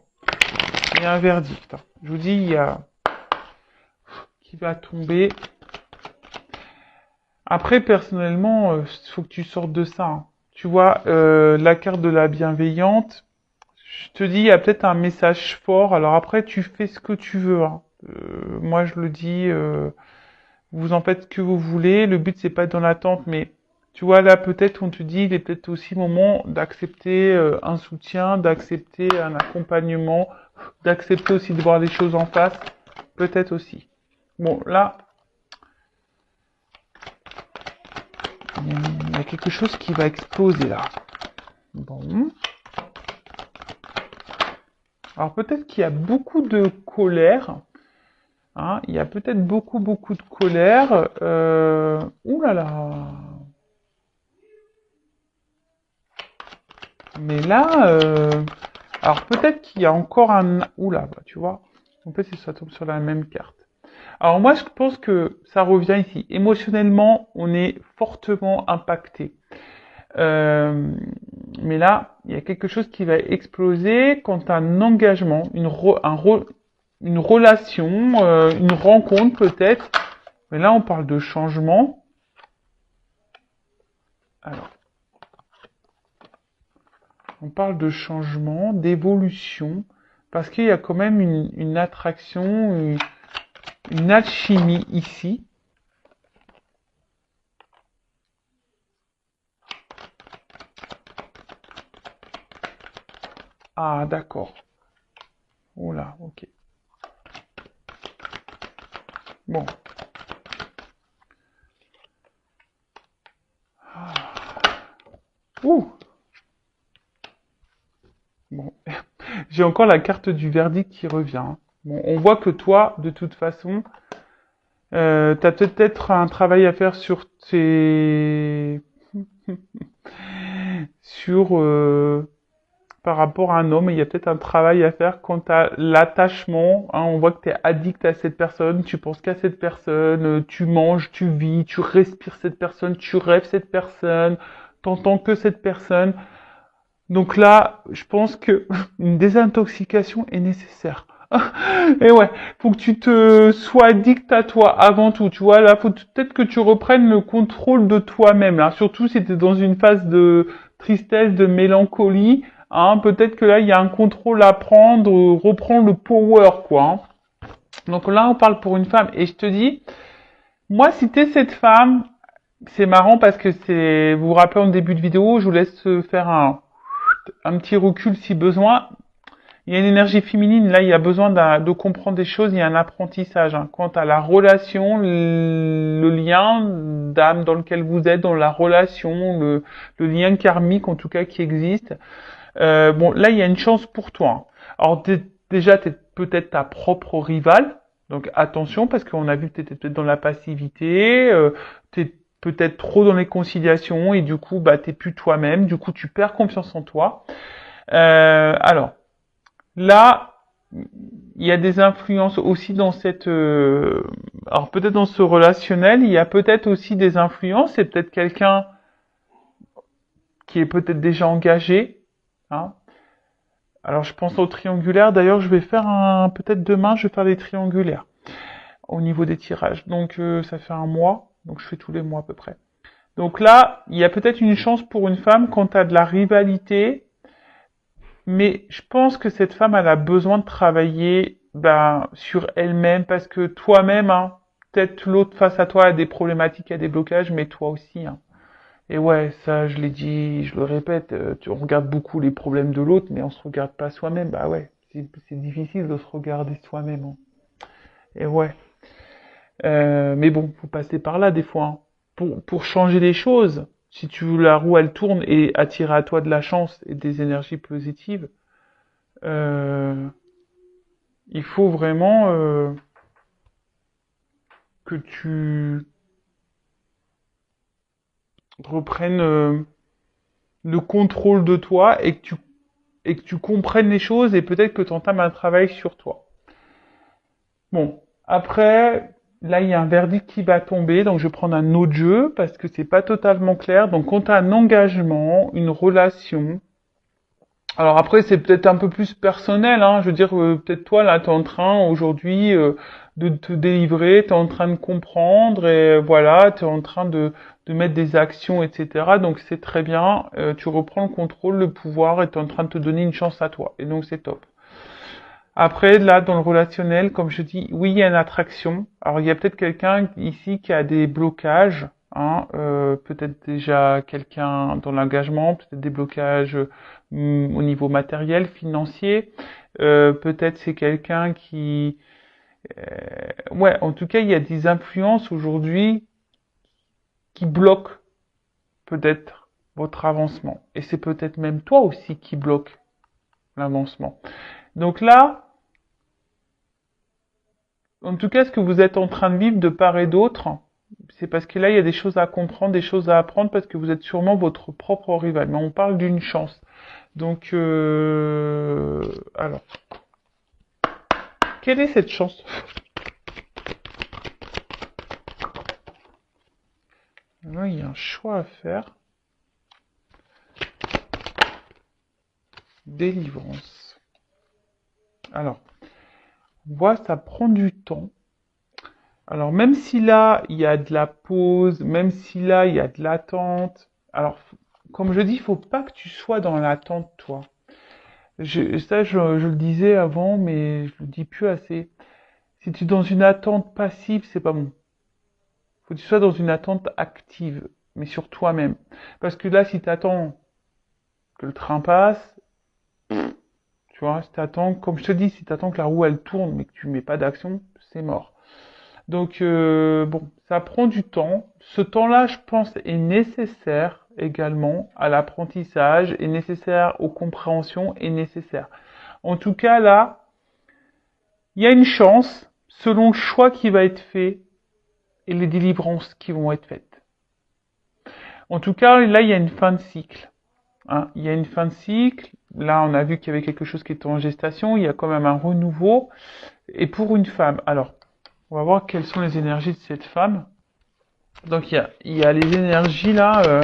il y a un verdict. Hein. Je vous dis, il y a qui va tomber. Après, personnellement, il faut que tu sortes de ça. Hein. Tu vois, la carte de la bienveillante, je te dis, il y a peut-être un message fort. Alors après, tu fais ce que tu veux. Hein. Moi, je le dis, vous en faites ce que vous voulez. Le but, c'est pas être dans l'attente, mais tu vois, là, peut-être, on te dit, il est peut-être aussi moment d'accepter un soutien, d'accepter un accompagnement, d'accepter aussi de voir les choses en face. Peut-être aussi. Bon, là, il y a quelque chose qui va exploser là. Bon. Alors peut-être qu'il y a beaucoup de colère. Hein, il y a peut-être beaucoup de colère. Ouh là là. Mais là, Alors peut-être qu'il y a encore un... Oula, bah, tu vois. En fait, ça tombe sur la même carte. Alors moi, je pense que ça revient ici. Émotionnellement, on est fortement impacté. Euh, mais là, il y a quelque chose qui va exploser quand un engagement, une relation, une rencontre peut-être. Mais là, on parle de changement. Alors, on parle de changement, d'évolution, parce qu'il y a quand même une attraction, une alchimie ici. Ah, d'accord. Oh là, ok. Bon. Ouh. Bon. J'ai encore la carte du verdict qui revient, hein. Bon, on voit que toi, de toute façon, t'as peut-être un travail à faire sur tes... sur... par rapport à un homme, il y a peut-être un travail à faire quant à l'attachement, hein. On voit que tu es addict à cette personne, tu penses qu'à cette personne, tu manges, tu vis, tu respires cette personne, tu rêves cette personne, t'entends que cette personne. Donc là, je pense que une désintoxication est nécessaire. Et ouais, faut que tu te sois addict à toi avant tout, tu vois. Là, faut peut-être que tu reprennes le contrôle de toi-même, là. Surtout si tu es dans une phase de tristesse, de mélancolie, hein. Peut-être que là, il y a un contrôle à prendre, reprendre le power, quoi, hein. Donc là, on parle pour une femme. Et je te dis, moi, si t'es cette femme, c'est marrant parce que c'est, vous vous rappelez en début de vidéo, je vous laisse faire un petit recul si besoin. Il y a une énergie féminine, là, il y a besoin de comprendre des choses, il y a un apprentissage, hein. Quant à la relation, le lien d'âme dans lequel vous êtes, dans la relation, le lien karmique, en tout cas, qui existe. Bon, là, il y a une chance pour toi, hein. Alors, déjà, t'es peut-être ta propre rivale, donc attention, parce qu'on a vu que t'étais peut-être dans la passivité, t'es peut-être trop dans les conciliations, et du coup, bah, t'es plus toi-même, du coup, tu perds confiance en toi. Alors, là, il y a des influences aussi dans cette... alors peut-être dans ce relationnel, il y a peut-être aussi des influences. C'est peut-être quelqu'un qui est peut-être déjà engagé, hein. Alors je pense au triangulaire. D'ailleurs, je vais faire peut-être demain, je vais faire des triangulaires au niveau des tirages. Donc ça fait un mois. Donc je fais tous les mois à peu près. Donc là, il y a peut-être une chance pour une femme quand tu as de la rivalité. Mais je pense que cette femme, elle a besoin de travailler sur elle-même parce que toi-même, hein, peut-être l'autre face à toi a des problématiques, a des blocages, mais toi aussi, hein. Et ouais, ça, je l'ai dit, je le répète, on regarde beaucoup les problèmes de l'autre, mais on se regarde pas soi-même. Bah ouais, c'est difficile de se regarder soi-même, hein. Et ouais. Mais bon, faut passer par là des fois, hein. Pour changer les choses, si tu veux la roue elle tourne et attirer à toi de la chance et des énergies positives, euh, il faut vraiment que tu reprennes le contrôle de toi et que tu comprennes les choses et peut-être que tu entames un travail sur toi. Bon, après, là il y a un verdict qui va tomber, donc je vais prendre un autre jeu parce que c'est pas totalement clair. Donc quand tu as un engagement, une relation, alors après, c'est peut-être un peu plus personnel, hein. Je veux dire, peut-être toi, là, tu es en train aujourd'hui de te délivrer, tu es en train de comprendre, et voilà, tu es en train de mettre des actions, etc. Donc c'est très bien, tu reprends le contrôle, le pouvoir, et tu es en train de te donner une chance à toi. Et donc c'est top. Après, là, dans le relationnel, comme je dis, oui, il y a une attraction. Alors, il y a peut-être quelqu'un ici qui a des blocages, hein, peut-être déjà quelqu'un dans l'engagement, peut-être des blocages au niveau matériel, financier. Peut-être c'est quelqu'un qui... ouais, en tout cas, il y a des influences aujourd'hui qui bloquent peut-être votre avancement. Et c'est peut-être même toi aussi qui bloque l'avancement. Donc là, en tout cas, ce que vous êtes en train de vivre de part et d'autre, c'est parce que là, il y a des choses à comprendre, des choses à apprendre, parce que vous êtes sûrement votre propre rival. Mais on parle d'une chance. Donc, alors, quelle est cette chance? Là, il y a un choix à faire. Délivrance. Alors, on voit, ça prend du temps. Alors, même si là, il y a de la pause, même si là, il y a de l'attente. Alors, comme je dis, il faut pas que tu sois dans l'attente, toi. Je le disais avant, mais je le dis plus assez. Si tu es dans une attente passive, c'est pas bon. Faut que tu sois dans une attente active, mais sur toi-même. Parce que là, si tu attends que le train passe, tu vois, si t'attends, comme je te dis, si tu attends que la roue elle tourne, mais que tu mets pas d'action, c'est mort. Donc bon, ça prend du temps. Ce temps-là, je pense, est nécessaire également à l'apprentissage, est nécessaire aux compréhensions, est nécessaire. En tout cas, là, il y a une chance, selon le choix qui va être fait et les délivrances qui vont être faites. En tout cas, là, il y a une fin de cycle. Hein. Il y a une fin de cycle. Là, on a vu qu'il y avait quelque chose qui était en gestation. Il y a quand même un renouveau. Et pour une femme, alors, on va voir quelles sont les énergies de cette femme. Donc, il y a les énergies là.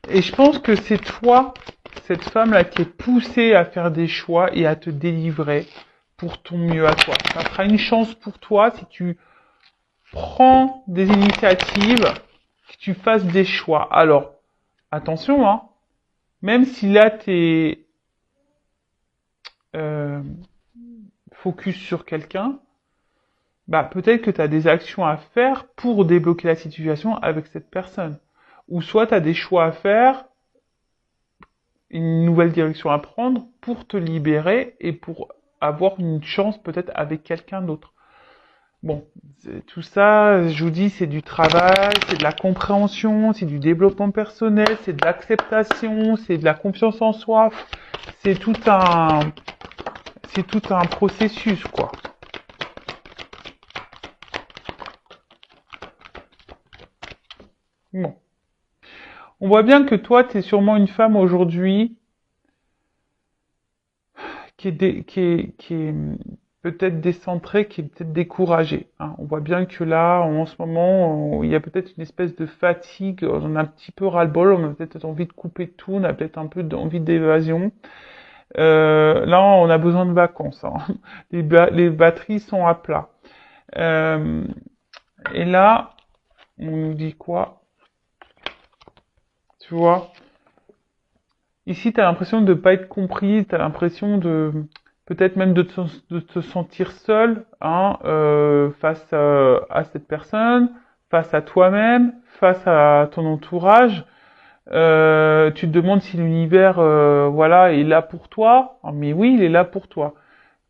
Et je pense que c'est toi, cette femme-là, qui est poussée à faire des choix et à te délivrer pour ton mieux à toi. Ça sera une chance pour toi si tu prends des initiatives, que tu fasses des choix. Alors, attention, hein, même si là, t'es euh, focus sur quelqu'un, bah peut-être que tu as des actions à faire pour débloquer la situation avec cette personne. Ou soit tu as des choix à faire, une nouvelle direction à prendre pour te libérer et pour avoir une chance peut-être avec quelqu'un d'autre. Bon, tout ça, je vous dis, c'est du travail, c'est de la compréhension, c'est du développement personnel, c'est de l'acceptation, c'est de la confiance en soi. C'est tout un, c'est tout un processus, quoi. Bon. On voit bien que toi, tu es sûrement une femme aujourd'hui qui est peut-être décentrée, qui est peut-être découragée. Hein. On voit bien que là, en ce moment, il y a peut-être une espèce de fatigue, on a un petit peu ras-le-bol, on a peut-être envie de couper tout, on a peut-être un peu envie d'évasion. Là, on a besoin de vacances. Hein. Les batteries sont à plat. Euh, et là, on nous dit quoi? Tu vois? Ici, tu as l'impression de ne pas être compris, tu as l'impression de peut-être même de te sentir seul hein, face à cette personne, face à toi-même, face à ton entourage. Tu te demandes si l'univers voilà, est là pour toi. Ah, mais oui, il est là pour toi.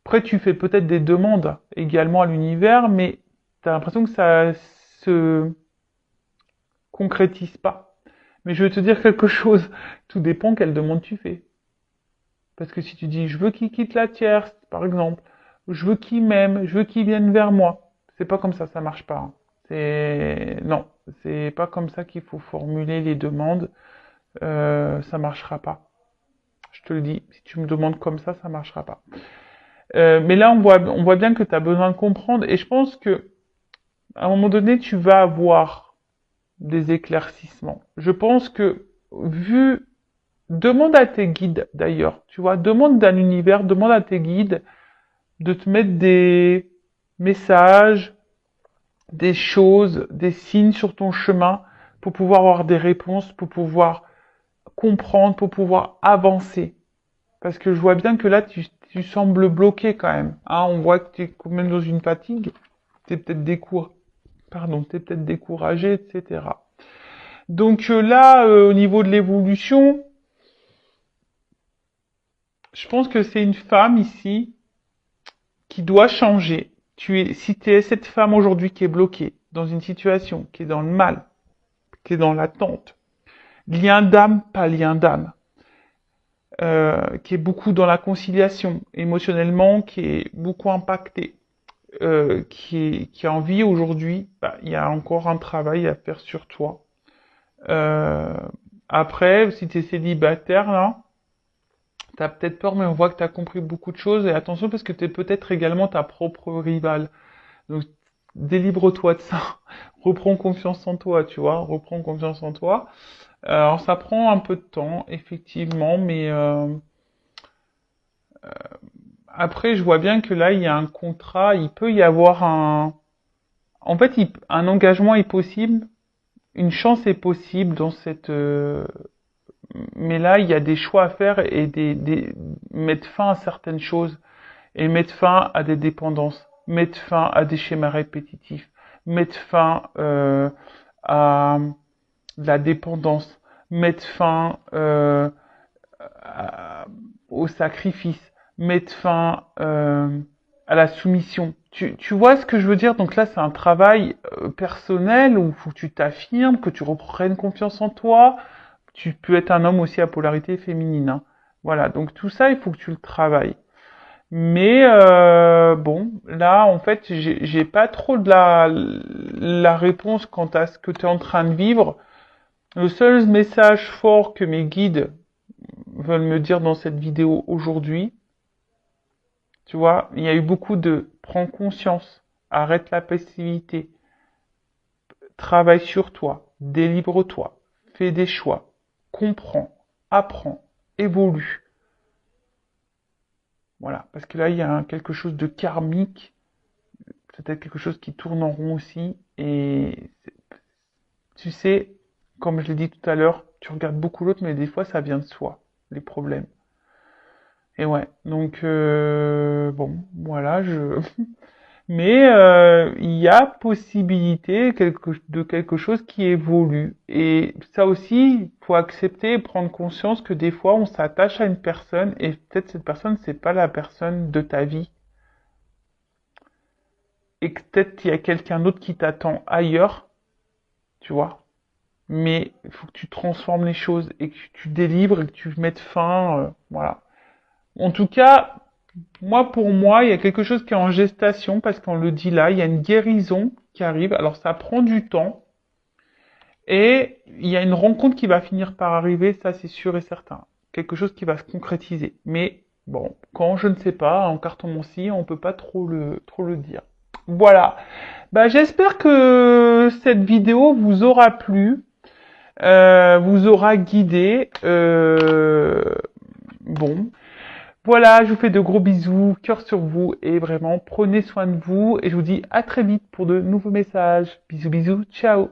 Après, tu fais peut-être des demandes également à l'univers, mais tu as l'impression que ça se concrétise pas. Mais je vais te dire quelque chose, tout dépend quelle demande tu fais. Parce que si tu dis, je veux qu'il quitte la tierce, par exemple, je veux qu'il m'aime, je veux qu'il vienne vers moi, c'est pas comme ça marche pas. Hein. Non, c'est pas comme ça qu'il faut formuler les demandes, ça marchera pas. Je te le dis, si tu me demandes comme ça marchera pas. Mais là, on voit bien que tu as besoin de comprendre, et je pense que à un moment donné, tu vas avoir des éclaircissements. Je pense que vu demande à tes guides d'ailleurs, tu vois, demande à l'univers, demande à tes guides de te mettre des messages, des choses, des signes sur ton chemin pour pouvoir avoir des réponses, pour pouvoir comprendre, pour pouvoir avancer. Parce que je vois bien que là, tu sembles bloqué quand même. Hein, on voit que tu es quand même dans une fatigue, tu es peut-être t'es peut-être découragé, etc. Donc là, au niveau de l'évolution, je pense que c'est une femme ici qui doit changer. Si tu es cette femme aujourd'hui qui est bloquée dans une situation, qui est dans le mal, qui est dans l'attente, lien d'âme, pas lien d'âme, qui est beaucoup dans la conciliation, émotionnellement, qui est beaucoup impactée, qui a envie aujourd'hui, bah, il y a encore un travail à faire sur toi. Euh, Après, si tu es célibataire, là, T'as peut-être peur, mais on voit que t'as compris beaucoup de choses. Et attention, parce que t'es peut-être également ta propre rivale. Donc, délivre-toi de ça. Reprends confiance en toi, tu vois. Reprends confiance en toi. Alors, ça prend un peu de temps, effectivement, mais après, je vois bien que là, il y a un contrat. Il peut y avoir en fait, un engagement est possible. Une chance est possible dans cette mais là, il y a des choix à faire et mettre fin à certaines choses et mettre fin à des dépendances, mettre fin à des schémas répétitifs, mettre fin à la dépendance, mettre fin au sacrifice, mettre fin à la soumission. Tu vois ce que je veux dire? Donc là, c'est un travail personnel où il faut que tu t'affirmes, que tu reprennes confiance en toi. Tu peux être un homme aussi à polarité féminine, hein. Voilà, donc tout ça, il faut que tu le travailles. Mais bon, là, en fait, j'ai pas trop de la réponse quant à ce que tu es en train de vivre. Le seul message fort que mes guides veulent me dire dans cette vidéo aujourd'hui, tu vois, il y a eu beaucoup de prends conscience, arrête la passivité, travaille sur toi, délivre-toi, fais des choix, comprends, apprends, évolue. Voilà, parce que là, il y a quelque chose de karmique, peut-être quelque chose qui tourne en rond aussi, et tu sais, comme je l'ai dit tout à l'heure, tu regardes beaucoup l'autre, mais des fois, ça vient de soi, les problèmes. Et ouais, donc bon, voilà, mais il y a possibilité de quelque chose qui évolue. Et ça aussi, faut accepter et prendre conscience que des fois, on s'attache à une personne et peut-être cette personne, c'est pas la personne de ta vie. Et que peut-être il y a quelqu'un d'autre qui t'attend ailleurs, tu vois. Mais il faut que tu transformes les choses et que tu délivres et que tu mettes fin, voilà. En tout cas, moi, pour moi, il y a quelque chose qui est en gestation parce qu'on le dit là, il y a une guérison qui arrive. Alors, ça prend du temps et il y a une rencontre qui va finir par arriver, ça c'est sûr et certain. Quelque chose qui va se concrétiser. Mais bon, quand je ne sais pas, en cartomancie, on peut pas trop le dire. Voilà. Bah, j'espère que cette vidéo vous aura plu, vous aura guidé. Bon. Voilà, je vous fais de gros bisous, cœur sur vous et vraiment prenez soin de vous et je vous dis à très vite pour de nouveaux messages. Bisous bisous, ciao.